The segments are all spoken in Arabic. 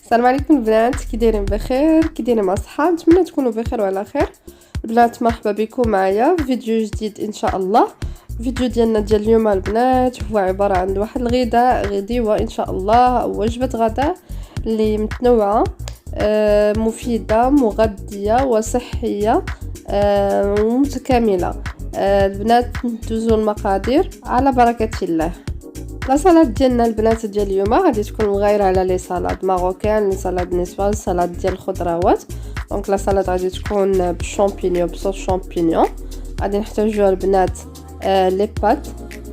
السلام عليكم البنات، كي دايرين؟ بخير؟ كي دايرين مع صحه؟ نتمنى تكونوا بخير وعلى خير. البنات مرحبا بكم معايا في فيديو جديد ان شاء الله. الفيديو ديالنا ديال اليوم البنات هو عباره عن واحد الغداء غديوه ان شاء الله، او وجبه غداء اللي متنوعه مفيده مغذيه وصحيه ومتكامله. البنات ندوزو المقادير على بركه الله. لا سالاد ديالنا البنات ديال اليوم غادي تكون مغايره على لي سالاد ماروكان، لي سالاد نيسواز، سالاد ديال الخضروات. دونك لا سالاد غادي تكون بالشامبينيون، بصوص شامبينيون. غادي نحتاجو البنات لي بات.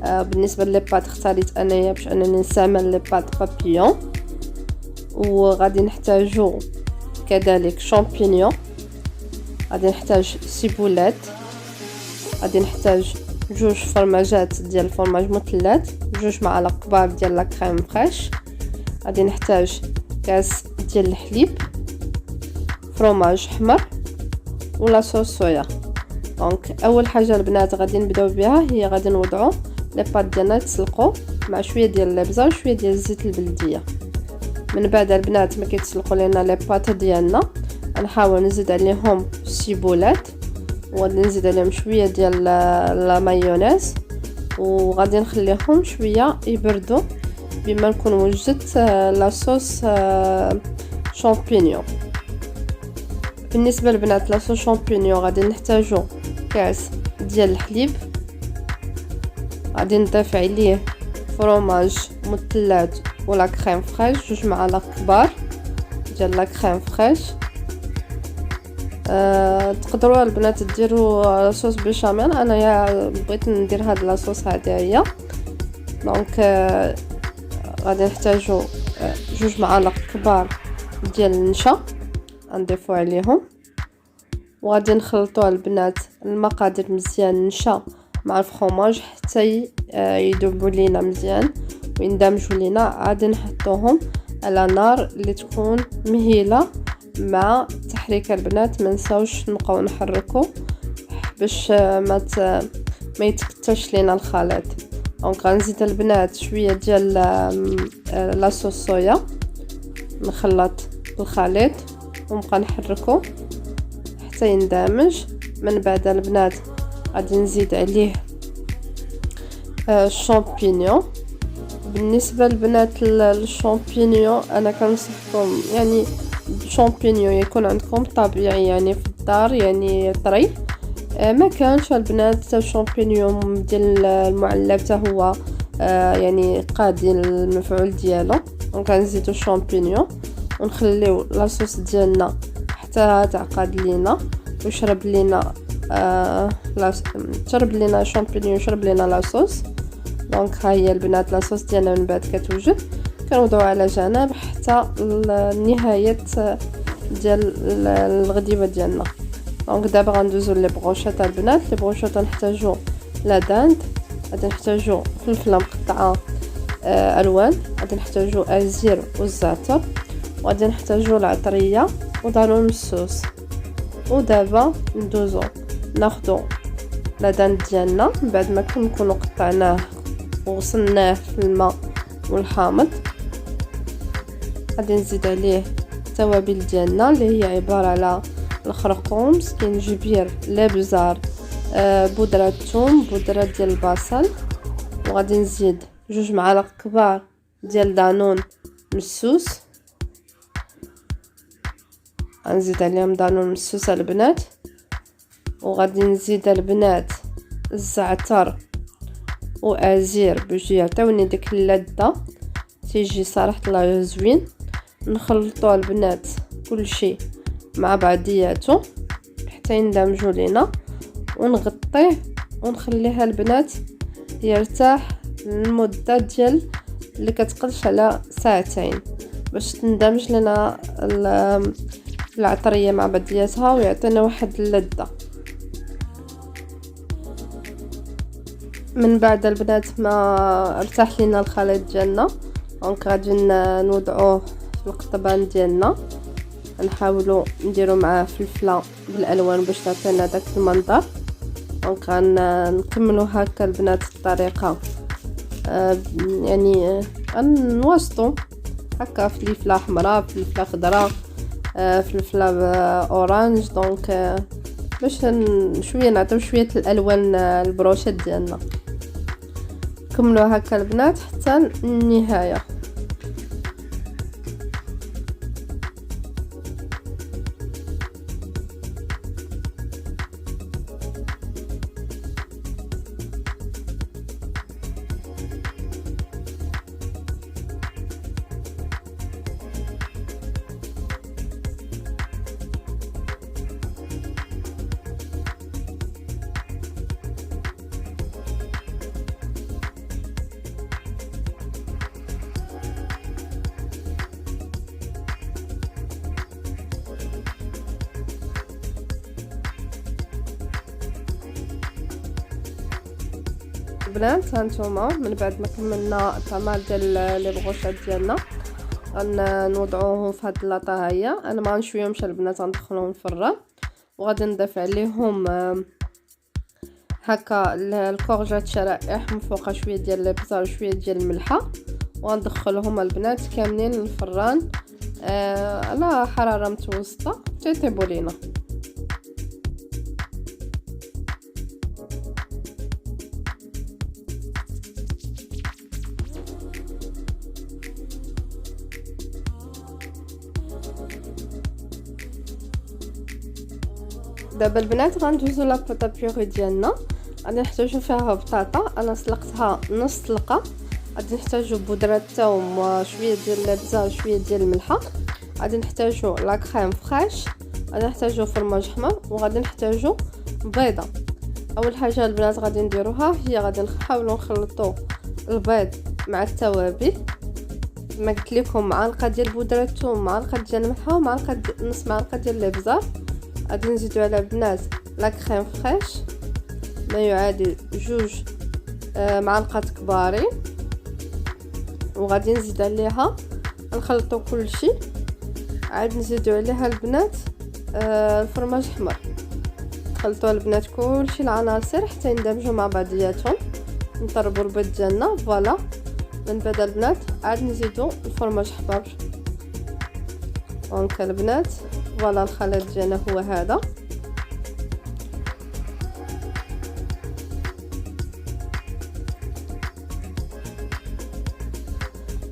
بالنسبه لي بات اختاريت انايا باش انني نستعمل لي بات بابيون. وغادي نحتاجو كذلك شامبينيون. غادي نحتاج سيبولات. غادي نحتاج جوج فرماجات ديال الفرماج مثلث، جوج معالق كبار ديال لا كريم فريش. غادي نحتاج كاس ديال الحليب، فروماج حمر ولا صوص صويا. دونك اول حاجه البنات غادي نبداو بها هي غادي نوضعوا لي بات ديالنا يتسلقوا مع شويه ديال اللبزه وشويه ديال الزيت البلديه. من بعد البنات ما كيتسلقوا لنا لي بات ديالنا غنحاول نزيد عليهم السيبولات، وغادي نزيد عليهم شويه ديال لا مايونيز، وغادي نخليهم شويه يبردوا بما نكون وجدت لاصوص شامبينيون. بالنسبه للبنات لاصوص شامبينيون غادي نحتاجو كاس ديال الحليب، غادي نضيف عليه فروماج مثلث ولا كريم فريش، جوج معالق كبار ديال لا كريم فريش. تقدروا البنات ديروا صوص بيشاميل، انايا بغيت ندير هاد لاصوص هادي هي. دونك غادي نحتاجو جوج معالق كبار ديال النشا نضيفو عليهم، وغادي نخلطوا البنات المقادير مزيان، النشا مع الفرomاج حتى يذوبوا لينا مزيان ويندمجوا لينا. غادي نحطوهم على نار اللي تكون مهيله مع تحريك البنات. ما نساوش نبقاو نحركوا باش ما يتكتش لينا الخليط. دونك غنزيد البنات شويه ديال لاصوص صويا، نخلط الخليط ونبقى نحركو حتى يندمج. من بعد البنات غادي نزيد عليه الشامبينيون. بالنسبه للبنات الشامبينيون انا كنصحكم يعني الشامبينيون يكون عندكم طبيعي يعني في الدار، يعني طري. ما كانش البنات الشامبينيون ديال المعلب حتى هو يعني قادي المفعول ديالو. دونك غنزيدو الشامبينيون ونخليو لاصوص ديالنا حتى تعقد لينا ويشرب لينا تشرب لينا الشامبينيون، يشرب لينا لاصوص. دونك ها هي البنات لاصوص ديالنا من بعد كتوجد، كنوضعوها على جنب حتى نهايه ديال الغديوه ديالنا. دونك دابا غندوزو لي بروشيط البنات. لي بروشيط نحتاجو لا داند، غادي نحتاجو فلفله مقطعه الوان، غادي نحتاجو ازير والزعتر، وغادي نحتاجو العطريه ودانون مسوس. ودابا ندوزو ناخدو لا داند ديالنا من بعد ما نكونوا قطعناه وغسلناه في الماء والحامض. غادي نزيد عليه التوابل ديالنا اللي هي عباره على الخرقوم، سكينجبير، لابزار، بودره الثوم، بودره ديال البصل. وغادي نزيد جوج معالق كبار ديال دانون مسوس، غنزيد عليهم دانون مسوس البنات. وغادي نزيد البنات الزعتر وازير باش يعطيوني ديك اللذه، تيجي صراحه الله زوين. نخلطوا البنات كلشي مع بعضياته حتى يندمجوا لينا، ونغطيه ونخليها البنات يرتاح للمده ديال اللي كتقلش على ساعتين باش تندمج لنا العطريه مع بعضياتها ويعطينا واحد اللذه. من بعد البنات ما ارتاح لينا الخليط ديالنا، دونك غادي نوضعوه في القطبان ديالنا، نحاولوا نديروا معاه فلفله بالالوان باش تعطينا داك المنظر. دونك غنكملوا هكا البنات الطريقه، يعني غنوسطوا هكا فلفله حمراء، فلفله خضراء، فلفله اورانج. دونك باش شويه نعطيو شويه الالوان البروشيت ديالنا. كملوا هكا البنات حتى النهايه. البنات هانتوما من بعد ما كملنا الطماط ديال لي بغوشات ديالنا غنوضعوهم في هاد اللاطه. هي انا ما غنشويهمش البنات، غندخلوهم الفران وغادي نضيف عليهم هكا الكورجات شرائح من فوق، شويه ديال البزار وشويه ديال الملحه، وغندخلهم البنات كاملين للفران على حراره متوسطه تيطيبوا لينا. دابا البنات غندوزو لاباطا بيغي ديالنا. غادي نحتاجو فيها بطاطا، انا سلقتها نص سلقه. غادي نحتاجو بودره الثوم وشويه ديال البزار وشويه ديال الملحه. غادي نحتاجو لا كريم فريش، غادي نحتاجو فرماج حمر، وغادي نحتاجو بيضه. اول حاجه البنات غادي نديروها هي غادي نحاولوا نخلطوا البيض مع التوابل. كما قلت لكم معلقه ديال بودره الثوم، معلقه ديال الملحه، ومعلقه نص معلقه ديال البزار. غادي نزيدو على البنات لا كريم فريش ما يعادل 2 معلقات كبارين، وغادي نزيد عليها نخلطوا كلشي. عاد نزيدو عليها البنات الفرماج حمر، نخلطوا البنات كلشي العناصر حتى يندمجوا مع بعضياتهم. نطربوا البيض ديالنا فوالا. من بعد البنات عاد نزيدو الفرماج حمر. دونك البنات فوالا الخليط ديالنا هو هذا.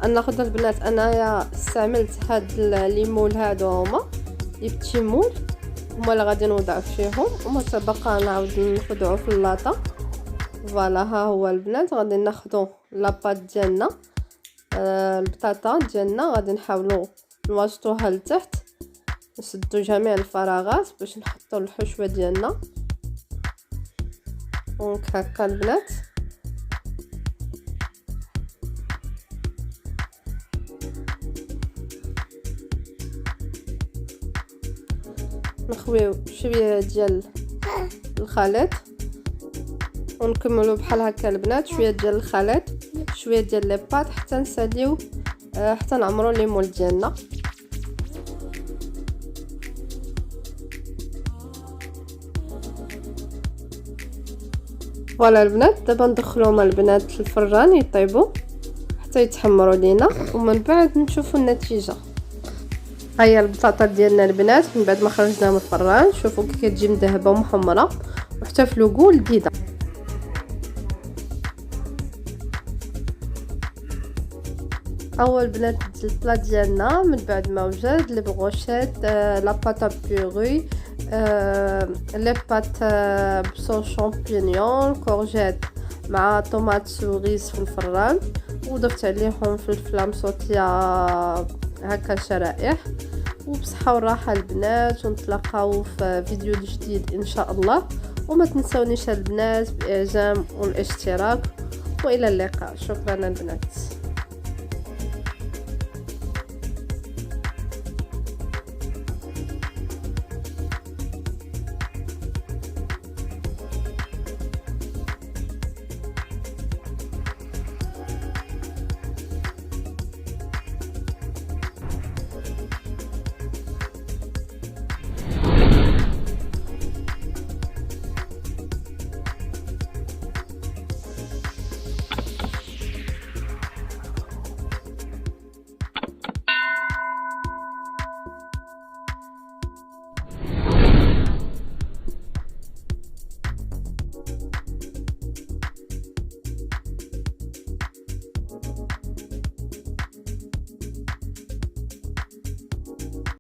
ناخذ البنات انايا استعملت هاد الليمون هادو هما لي بتي مول، هما اللي غادي نوضع فيهم، وما تبقى نعاود نخدعو في اللاطه. فوالا ها هو البنات غادي ناخذو لاباط ديالنا البطاطا ديالنا، غادي نحاولوا نواجدوها لتحت، نسدو جميع الفراغات باش نحطو الحشوه ديالنا. دونك هكا البنات نخويو شويه ديال الخليط ونكملوا بحال هكا البنات، شويه ديال الخليط شويه ديال لي باط حتى نساليو حتى نعمروا لي مول ديالنا. فوالا البنات دابا ندخلوهم البنات الفران يطيبوا حتى يتحمروا لينا، ومن بعد نشوفوا النتيجه. هيا البطاطا ديالنا البنات من بعد ما خرجناها من الفران، شوفوا كي كتجي مذهبه ومحمره وحتى في لوغو لذيذه. اول بنات البلا ديالنا من بعد ما وجد لي بروشيت لا باتا بيغي لي بات بصوص شامبينيون كورجيت مع طوماط سوريس في الفران، وضفت عليهم فلفله مصوتيه هكا شرائح. وبصحه وراحه البنات، ونتلاقاو في فيديو جديد ان شاء الله. وما تنسونيش البنات باعجاب والاشتراك، والى اللقاء. شكرا البنات.